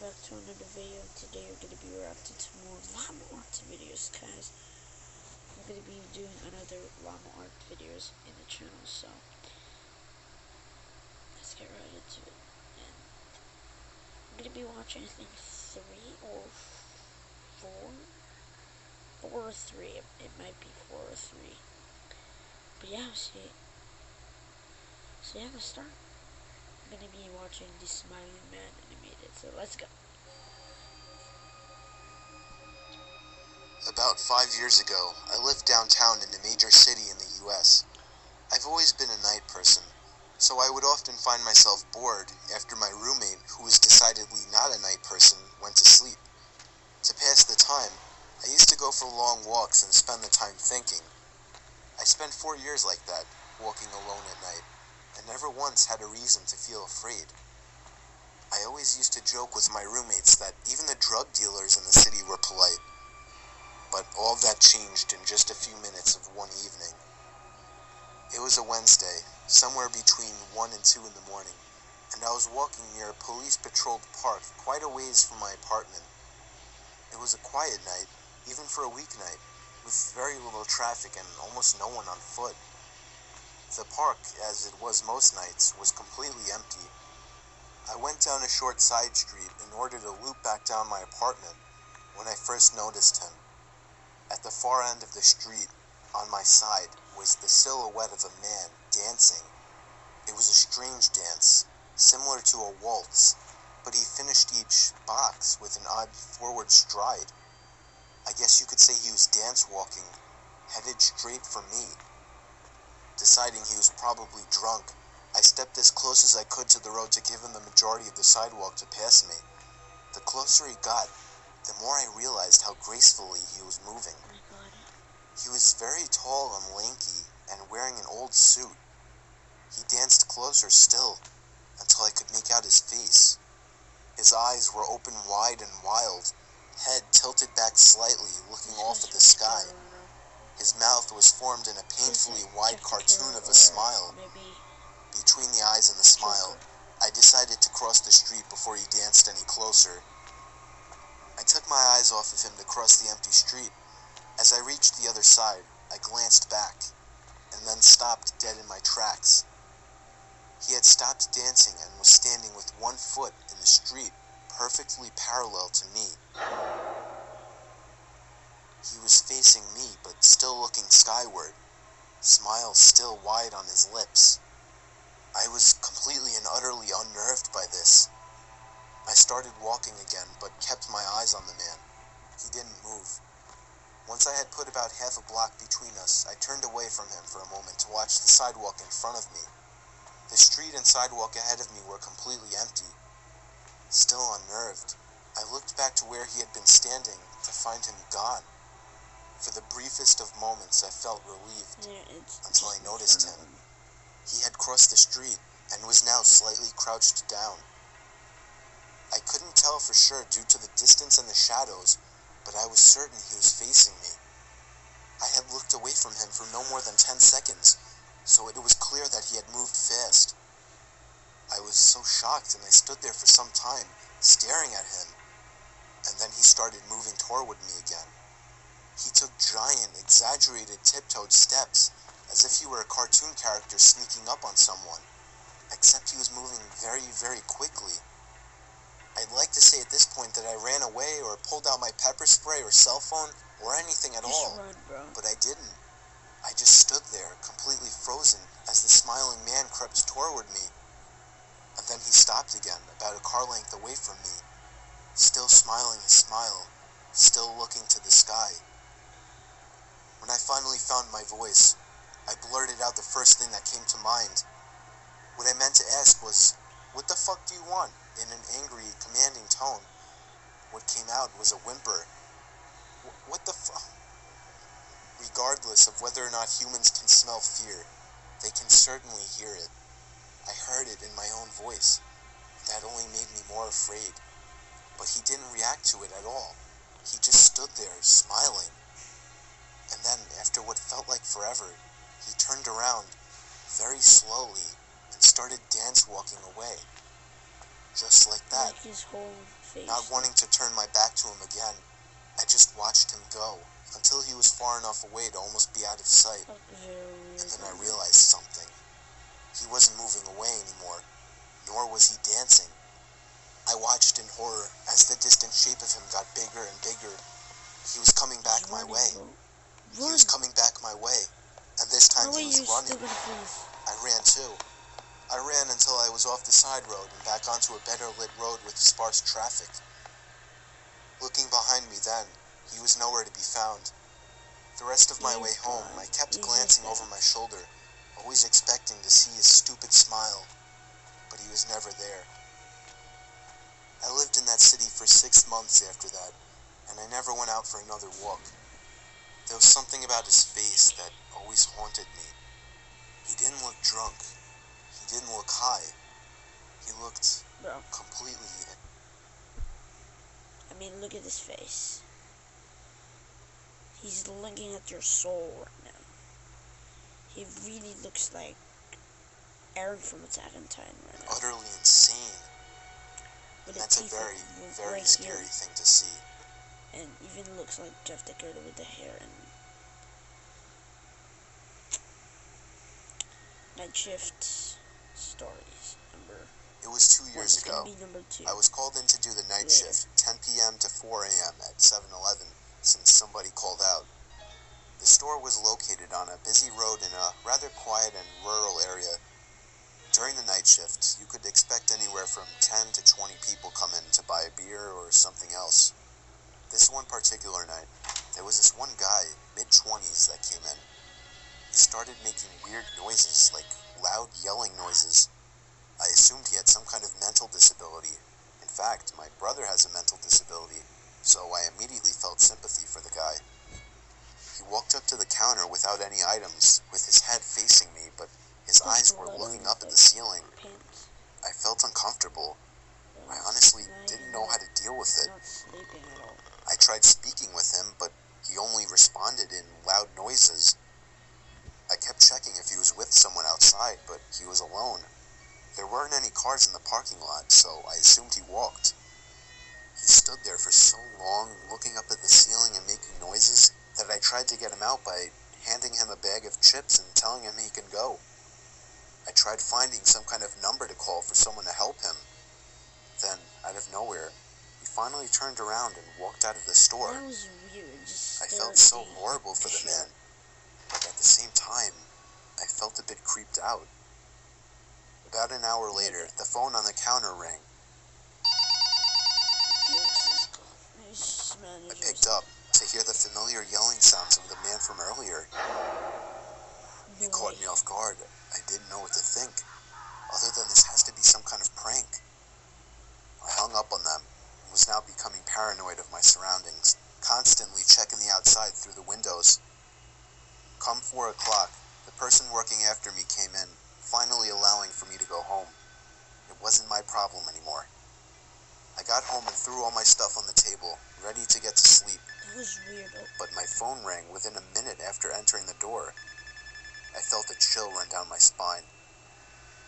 back to another video. Today we're going to be reacting to more llama art videos, guys. I'm going to be doing another llama art videos in the channel, so let's get right into it. And I'm going to be watching, I think, 3 or 4? 4 or 3. It might be 4 or 3. But yeah, so yeah, let's start. I'm going to be watching the Smiling Man animated, so let's go. About 5 years ago, I lived downtown in a major city in the US. I've always been a night person, so I would often find myself bored after my roommate, who was decidedly not a night person, went to sleep. To pass the time, I used to go for long walks and spend the time thinking. I spent 4 years like that, walking alone at night, and never once had a reason to feel afraid. I always used to joke with my roommates that even the drug dealers in the city were polite. But all that changed in just a few minutes of one evening. It was a Wednesday, somewhere between 1 and 2 in the morning, and I was walking near a police-patrolled park quite a ways from my apartment. It was a quiet night, even for a weeknight, with very little traffic and almost no one on foot. The park, as it was most nights, was completely empty. I went down a short side street in order to loop back down my apartment when I first noticed him. At the far end of the street, on my side, was the silhouette of a man dancing. It was a strange dance, similar to a waltz, but he finished each box with an odd forward stride. I guess you could say he was dance-walking, headed straight for me. Deciding he was probably drunk, I stepped as close as I could to the road to give him the majority of the sidewalk to pass me. The closer he got, the more I realized how gracefully he was moving. He was very tall and lanky, and wearing an old suit. He danced closer still, until I could make out his face. His eyes were open wide and wild, head tilted back slightly, looking off at the sky. His mouth was formed in a painfully wide cartoon of a smile. Between the eyes and the smile, I decided to cross the street before he danced any closer. I took my eyes off of him to cross the empty street. As I reached the other side, I glanced back, and then stopped dead in my tracks. He had stopped dancing and was standing with one foot in the street, perfectly parallel to me. He was facing me, but still looking skyward, smile still wide on his lips. I was completely and utterly unnerved by this. I started walking again, but kept my eyes on the man. He didn't move. Once I had put about half a block between us, I turned away from him for a moment to watch the sidewalk in front of me. The street and sidewalk ahead of me were completely empty. Still unnerved, I looked back to where he had been standing to find him gone. For the briefest of moments, I felt relieved, until I noticed him. He had crossed the street and was now slightly crouched down. I couldn't tell for sure due to the distance and the shadows, but I was certain he was facing me. I had looked away from him for no more than 10 seconds, so it was clear that he had moved fast. I was so shocked, and I stood there for some time, staring at him, and then he started moving toward me again. He took giant, exaggerated, tiptoed steps, as if he were a cartoon character sneaking up on someone, except he was moving very, very quickly. I'd like to say at this point that I ran away or pulled out my pepper spray or cell phone or anything at all, but I didn't. I just stood there, completely frozen, as the smiling man crept toward me. And then he stopped again, about a car length away from me, still smiling his smile, still looking to the sky. When I finally found my voice, I blurted out the first thing that came to mind. What I meant to ask was, "What the fuck do you want?" in an angry, commanding tone. What came out was a whimper. What the fuck? Regardless of whether or not humans can smell fear, they can certainly hear it. I heard it in my own voice. That only made me more afraid. But he didn't react to it at all. He just stood there, smiling. And then, after what felt like forever, he turned around, very slowly, and started dance-walking away. just like that. Like his whole face. Not wanting to turn my back to him again, I just watched him go until he was far enough away to almost be out of sight. And then I realized something. He wasn't moving away anymore, nor was he dancing. I watched in horror as the distant shape of him got bigger and bigger. He was coming back my way. He was coming back my way, and this time he was running. I ran too. I ran until I was off the side road and back onto a better lit road with sparse traffic. Looking behind me then, he was nowhere to be found. The rest of my way home, I kept glancing over my shoulder, always expecting to see his stupid smile, but he was never there. I lived in that city for 6 months after that, and I never went out for another walk. There was something about his face that always haunted me. He didn't look drunk. He didn't look high. He looked completely... I mean, look at his face. He's looking at your soul right now. He really looks like Aaron from Attack on Titan right now. Utterly insane. And that's a very, very scary thing to see. And even looks like Jeff Dakota with the hair and... Night Shift Stories, number... It was 2 years ago. I was called in to do the night shift, 10 p.m. to 4 a.m. at 7-Eleven, since somebody called out. The store was located on a busy road in a rather quiet and rural area. During the night shift, you could expect anywhere from 10 to 20 people come in to buy a beer or something else. This one particular night, there was this one guy, mid-20s, that came in. He started making weird noises, like loud yelling noises. I assumed he had some kind of mental disability. In fact, my brother has a mental disability, so I immediately felt sympathy for the guy. He walked up to the counter without any items, with his head facing me, but his eyes were looking up at the ceiling. I felt uncomfortable. I honestly didn't know how to deal with it. I tried speaking with him, but he only responded in loud noises. I kept checking if he was with someone outside, but he was alone. There weren't any cars in the parking lot, so I assumed he walked. He stood there for so long, looking up at the ceiling and making noises, that I tried to get him out by handing him a bag of chips and telling him he can go. I tried finding some kind of number to call for someone to help him. Then, out of nowhere, he finally turned around and walked out of the store. That was weird. I felt so horrible for the man, but at the same time, I felt a bit creeped out. About an hour later, the phone on the counter rang. I picked up to hear the familiar yelling sounds of the man from earlier. It caught me off guard. I didn't know what to think, other than this has to be some kind of prank. I hung up on them and was now becoming paranoid of my surroundings, constantly checking the outside through the windows. Come 4 o'clock, the person working after me came in, finally allowing for me to go home. It wasn't my problem anymore. I got home and threw all my stuff on the table, ready to get to sleep. That was weird. But my phone rang within a minute after entering the door. I felt a chill run down my spine.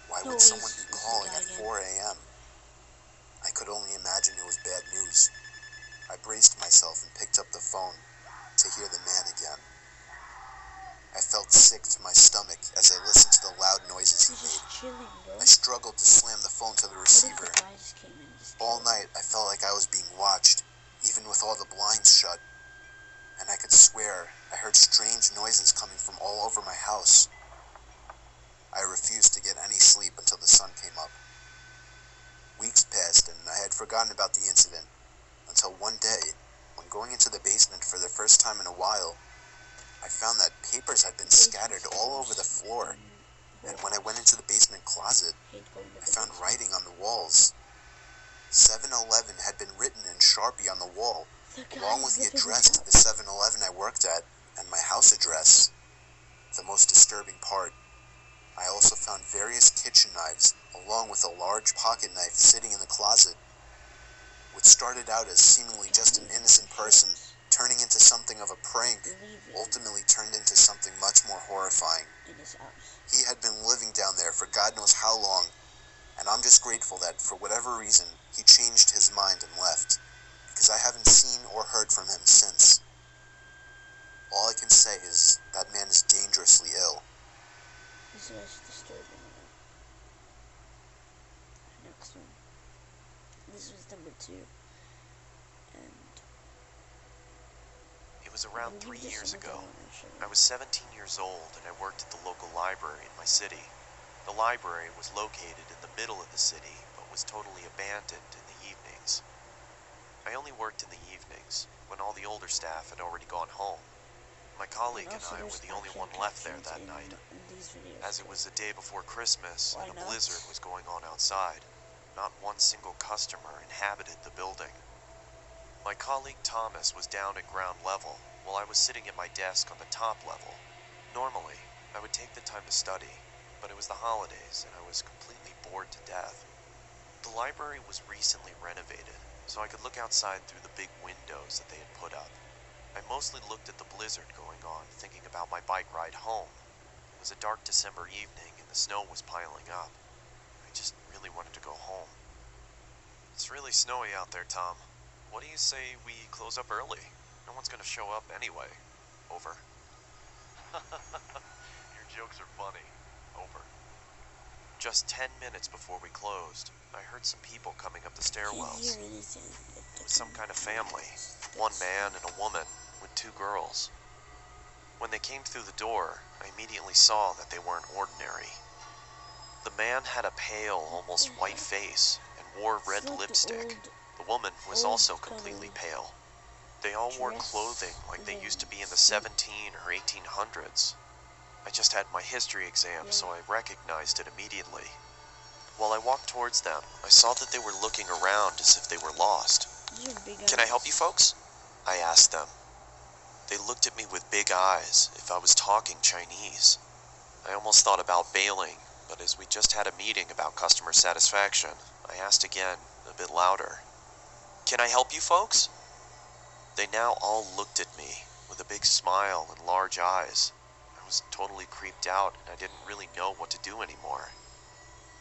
Why would someone be calling at 4 a.m.? I could only imagine it was bad news. I braced myself and picked up the phone to hear the man again. I felt sick to my stomach as I listened to the loud noises he made. I struggled to slam the phone to the receiver. All night, I felt like I was being watched, even with all the blinds shut. And I could swear I heard strange noises coming from all over my house. I refused to get any sleep until the sun came up. Weeks passed, and I had forgotten about the incident, until one day, when going into the basement for the first time in a while, I found that papers had been scattered all over the floor, and when I went into the basement closet, I found writing on the walls. 7-Eleven had been written in Sharpie on the wall, along with the address to the 7-Eleven I worked at, and my house address. The most disturbing part, I also found various kitchen knives, along with a large pocket knife sitting in the closet. What started out as seemingly just an innocent person, turning into something of a prank, ultimately turned into something much more horrifying. He had been living down there for God knows how long, and I'm just just grateful that, for whatever reason, he changed his mind and left, because I haven't seen or heard from him since. All I can say is that man is dangerously ill. This is disturbing. Next one. This was number 2. And it was around 3 years ago. I was 17 years old and I worked at the local library in my city. The library was located in the middle of the city, but was totally abandoned in the evenings. I only worked in the evenings, when all the older staff had already gone home. My colleague and I were the only one left there that night, as it was the day before Christmas and a blizzard was going on outside. Not one single customer inhabited the building. My colleague Thomas was down at ground level, while I was sitting at my desk on the top level. Normally, I would take the time to study, but it was the holidays and I was completely bored to death. The library was recently renovated, so I could look outside through the big windows that they had put up. I mostly looked at the blizzard going on, thinking about my bike ride home. It was a dark December evening and the snow was piling up. I just really wanted to go home. It's really snowy out there, Tom. What do you say we close up early? No one's gonna show up anyway. Over. Your jokes are funny. Over. Just 10 minutes before we closed, I heard some people coming up the stairwells. It was some kind of family. One man and a woman with 2 girls. When they came through the door, I immediately saw that they weren't ordinary. The man had a pale, almost white face and wore red lipstick. The woman was also completely pale. They all wore clothing like they used to be in the 17 or 1800s. I just had my history exam, so I recognized it immediately. While I walked towards them, I saw that they were looking around as if they were lost. Can I help you folks? I asked them. They looked at me with big eyes, if I was talking Chinese. I almost thought about bailing, but as we just had a meeting about customer satisfaction, I asked again, a bit louder. Can I help you folks? They now all looked at me with a big smile and large eyes. I was totally creeped out and I didn't really know what to do anymore.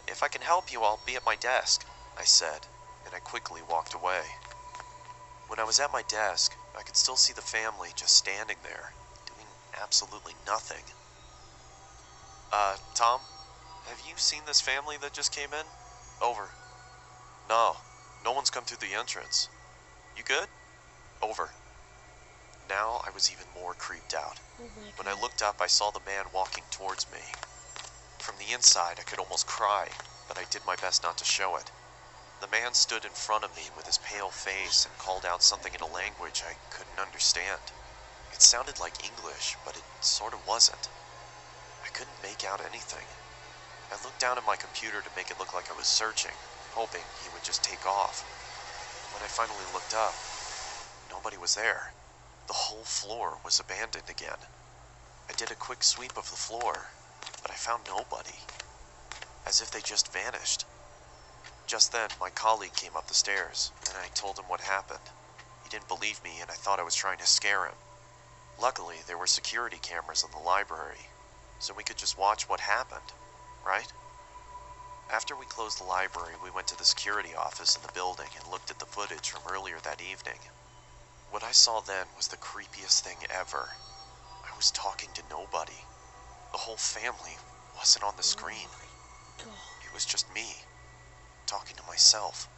If I can help you, I'll be at my desk, I said, and I quickly walked away. When I was at my desk, I could still see the family just standing there, doing absolutely nothing. Tom, have you seen this family that just came in? Over. No, no one's come through the entrance. You good? Over. Now I was even more creeped out. When I looked up, I saw the man walking towards me. From the inside, I could almost cry, but I did my best not to show it. The man stood in front of me with his pale face and called out something in a language I couldn't understand. It sounded like English, but it sort of wasn't. I couldn't make out anything. I looked down at my computer to make it look like I was searching, hoping he would just take off. When I finally looked up, nobody was there. The whole floor was abandoned again. I did a quick sweep of the floor, but I found nobody. As if they just vanished. Just then, my colleague came up the stairs, and I told him what happened. He didn't believe me, and I thought I was trying to scare him. Luckily, there were security cameras in the library, so we could just watch what happened, right? After we closed the library, we went to the security office in the building and looked at the footage from earlier that evening. What I saw then was the creepiest thing ever. I was talking to nobody. The whole family wasn't on the screen. It was just me, talking to myself.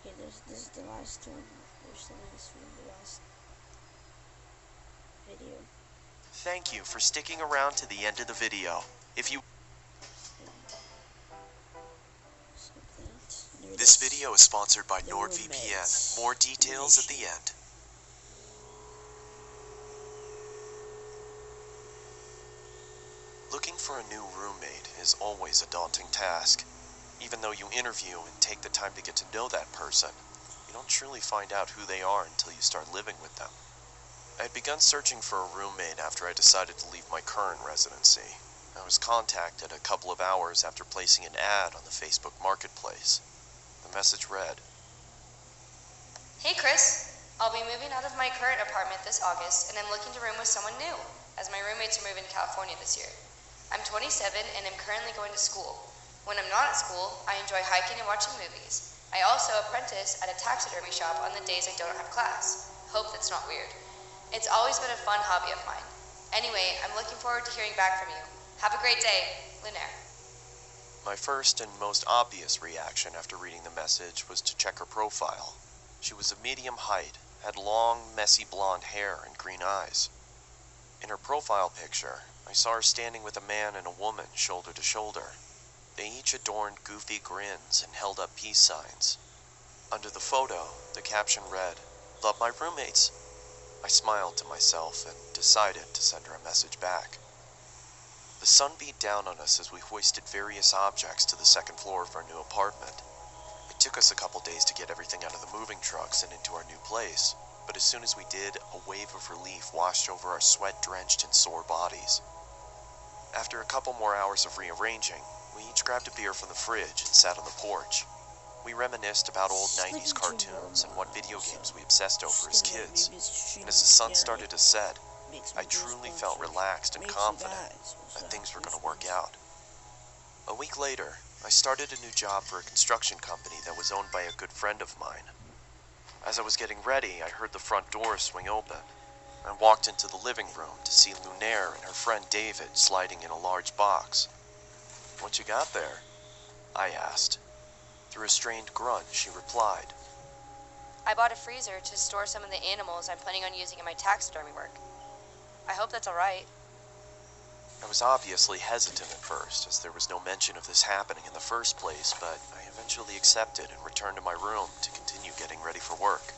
Okay, this is the last one. There's the last one, the last video. Thank you for sticking around to the end of the video. If you... This video is sponsored by NordVPN. More details at the end. Looking for a new roommate is always a daunting task. Even though you interview and take the time to get to know that person, you don't truly find out who they are until you start living with them. I had begun searching for a roommate after I decided to leave my current residency. I was contacted a couple of hours after placing an ad on the Facebook Marketplace. The message read, Hey Chris, I'll be moving out of my current apartment this August and I'm looking to room with someone new, as my roommates are moving to California this year. I'm 27 and am currently going to school. When I'm not at school, I enjoy hiking and watching movies. I also apprentice at a taxidermy shop on the days I don't have class. Hope that's not weird. It's always been a fun hobby of mine. Anyway, I'm looking forward to hearing back from you. Have a great day, Lunaire. My first and most obvious reaction after reading the message was to check her profile. She was of medium height, had long, messy blonde hair and green eyes. In her profile picture, I saw her standing with a man and a woman shoulder to shoulder. They each adorned goofy grins and held up peace signs. Under the photo, the caption read, "Love my roommates." I smiled to myself and decided to send her a message back. The sun beat down on us as we hoisted various objects to the second floor of our new apartment. It took us a couple days to get everything out of the moving trucks and into our new place, but as soon as we did, a wave of relief washed over our sweat-drenched and sore bodies. After a couple more hours of rearranging, we each grabbed a beer from the fridge and sat on the porch. We reminisced about old 90s cartoons and what video games we obsessed over as kids, and as the sun started to set, I truly felt relaxed and confident that things were going to work out. A week later, I started a new job for a construction company that was owned by a good friend of mine. As I was getting ready, I heard the front door swing open. I walked into the living room to see Lunaire and her friend David sliding in a large box. "What you got there?" I asked. Through a strained grunt, she replied, I bought a freezer to store some of the animals I'm planning on using in my taxidermy work. I hope that's alright. I was obviously hesitant at first, as there was no mention of this happening in the first place, but I eventually accepted and returned to my room to continue getting ready for work.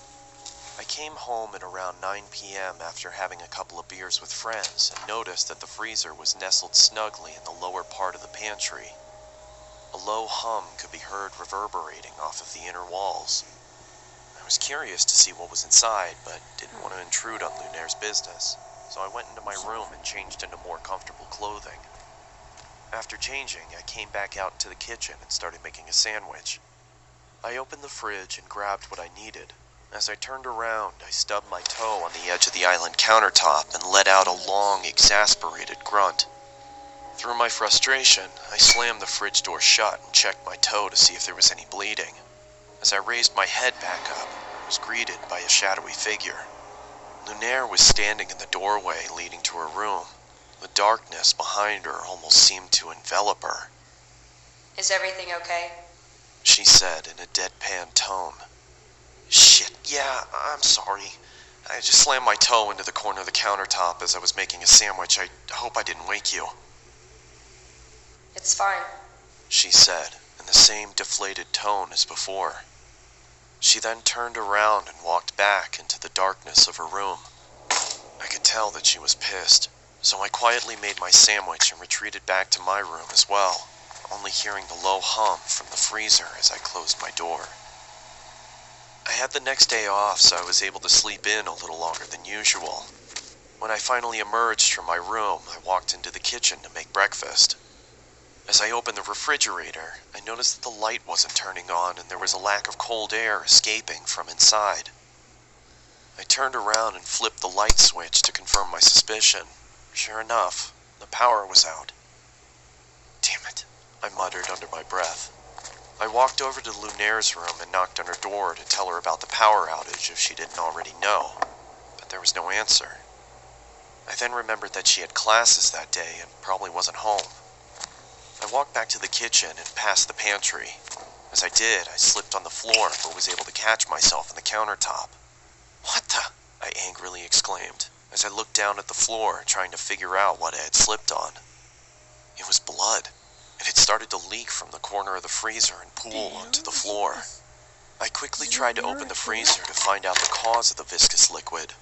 I came home at around 9 p.m. after having a couple of beers with friends and noticed that the freezer was nestled snugly in the lower part of the pantry. A low hum could be heard reverberating off of the inner walls. I was curious to see what was inside, but didn't want to intrude on Lunaire's business, so I went into my room and changed into more comfortable clothing. After changing, I came back out into the kitchen and started making a sandwich. I opened the fridge and grabbed what I needed. As I turned around, I stubbed my toe on the edge of the island countertop and let out a long, exasperated grunt. Through my frustration, I slammed the fridge door shut and checked my toe to see if there was any bleeding. As I raised my head back up, I was greeted by a shadowy figure. Lunaire was standing in the doorway leading to her room. The darkness behind her almost seemed to envelop her. Is everything okay? She said in a deadpan tone. "Shit, yeah, I'm sorry. I just slammed my toe into the corner of the countertop as I was making a sandwich. I hope I didn't wake you." It's fine. She said in the same deflated tone as before. She then turned around and walked back into the darkness of her room. I could tell that she was pissed, so I quietly made my sandwich and retreated back to my room as well, only hearing the low hum from the freezer as I closed my door. I had the next day off, so I was able to sleep in a little longer than usual. When I finally emerged from my room, I walked into the kitchen to make breakfast. As I opened the refrigerator, I noticed that the light wasn't turning on and there was a lack of cold air escaping from inside. I turned around and flipped the light switch to confirm my suspicion. Sure enough, the power was out. "Damn it," I muttered under my breath. I walked over to Lunaire's room and knocked on her door to tell her about the power outage if she didn't already know, but there was no answer. I then remembered that she had classes that day and probably wasn't home. I walked back to the kitchen and past the pantry. As I did, I slipped on the floor but was able to catch myself on the countertop. "What the?" I angrily exclaimed as I looked down at the floor trying to figure out what I had slipped on. It was blood. It had started to leak from the corner of the freezer and pool onto the floor. I quickly tried to open the freezer to find out the cause of the viscous liquid,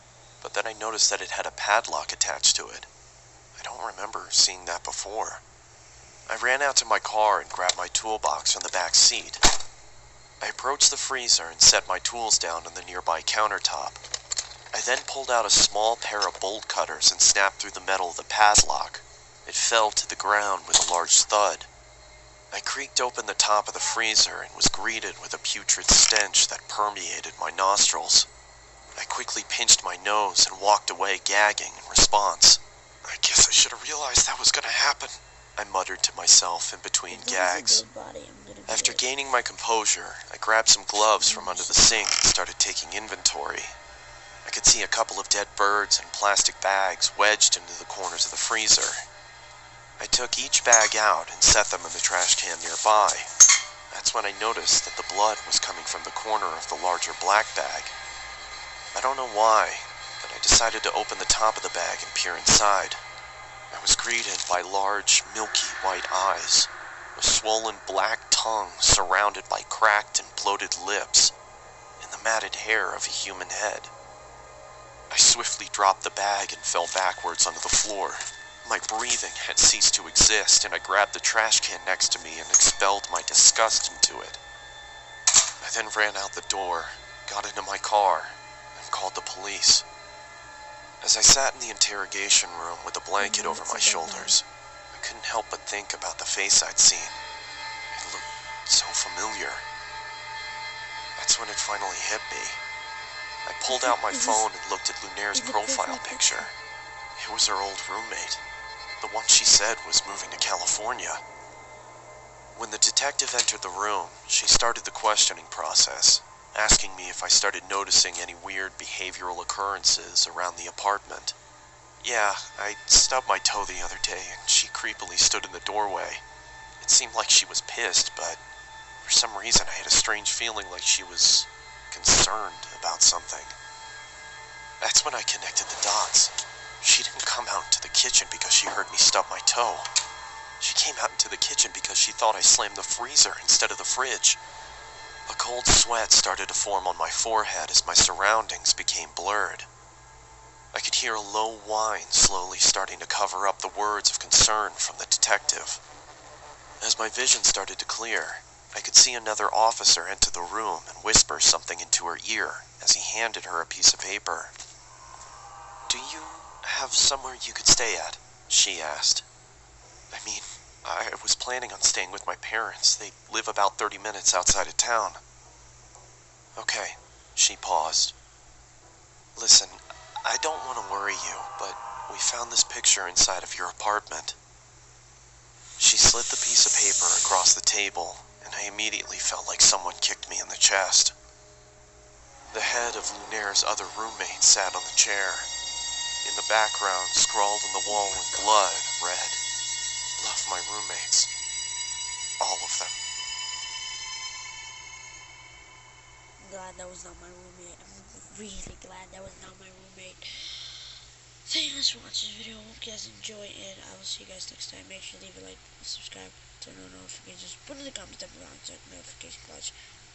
but then I noticed that it had a padlock attached to it. I don't remember seeing that before. I ran out to my car and grabbed my toolbox from the back seat. I approached the freezer and set my tools down on the nearby countertop. I then pulled out a small pair of bolt cutters and snapped through the metal of the padlock. It fell to the ground with a large thud. I creaked open the top of the freezer and was greeted with a putrid stench that permeated my nostrils. I quickly pinched my nose and walked away gagging in response. "I guess I should have realized that was going to happen," I muttered to myself in between gags. After gaining my composure, I grabbed some gloves from under the sink and started taking inventory. I could see a couple of dead birds and plastic bags wedged into the corners of the freezer. I took each bag out and set them in the trash can nearby. That's when I noticed that the blood was coming from the corner of the larger black bag. I don't know why, but I decided to open the top of the bag and peer inside. I was greeted by large, milky white eyes, a swollen black tongue surrounded by cracked and bloated lips, and the matted hair of a human head. I swiftly dropped the bag and fell backwards onto the floor. My breathing had ceased to exist, and I grabbed the trash can next to me and expelled my disgust into it. I then ran out the door, got into my car, and called the police. As I sat in the interrogation room with a blanket over my shoulders, I couldn't help but think about the face I'd seen. It looked so familiar. That's when it finally hit me. I pulled out my phone and looked at Lunaire's profile picture. It was her old roommate, the one she said was moving to California. When the detective entered the room, she started the questioning process, asking me if I started noticing any weird behavioral occurrences around the apartment. Yeah, I stubbed my toe the other day and she creepily stood in the doorway. It seemed like she was pissed, but for some reason I had a strange feeling like she was concerned about something. That's when I connected the dots. She didn't come out into the kitchen because she heard me stub my toe. She came out into the kitchen because she thought I slammed the freezer instead of the fridge. A cold sweat started to form on my forehead as my surroundings became blurred. I could hear a low whine slowly starting to cover up the words of concern from the detective. As my vision started to clear, I could see another officer enter the room and whisper something into her ear as he handed her a piece of paper. "Do you have somewhere you could stay at?" she asked. "I mean, I was planning on staying with my parents. They live about 30 minutes outside of town." "Okay," she paused. "Listen, I don't want to worry you, but we found this picture inside of your apartment." She slid the piece of paper across the table, and I immediately felt like someone kicked me in the chest. The head of Lunaire's other roommate sat on the chair. In the background, scrawled on the wall in blood, read, "Love my roommates. All of them." Glad that was not my roommate. I'm really glad that was not my roommate. Thank you guys for watching this video. Hope you guys enjoy it. I will see you guys next time. Make sure to leave a like, subscribe, turn on notifications, put in the comments down below and check notification watch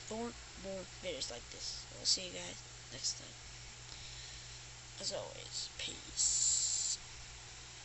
for more videos like this. I will see you guys next time. As always, peace.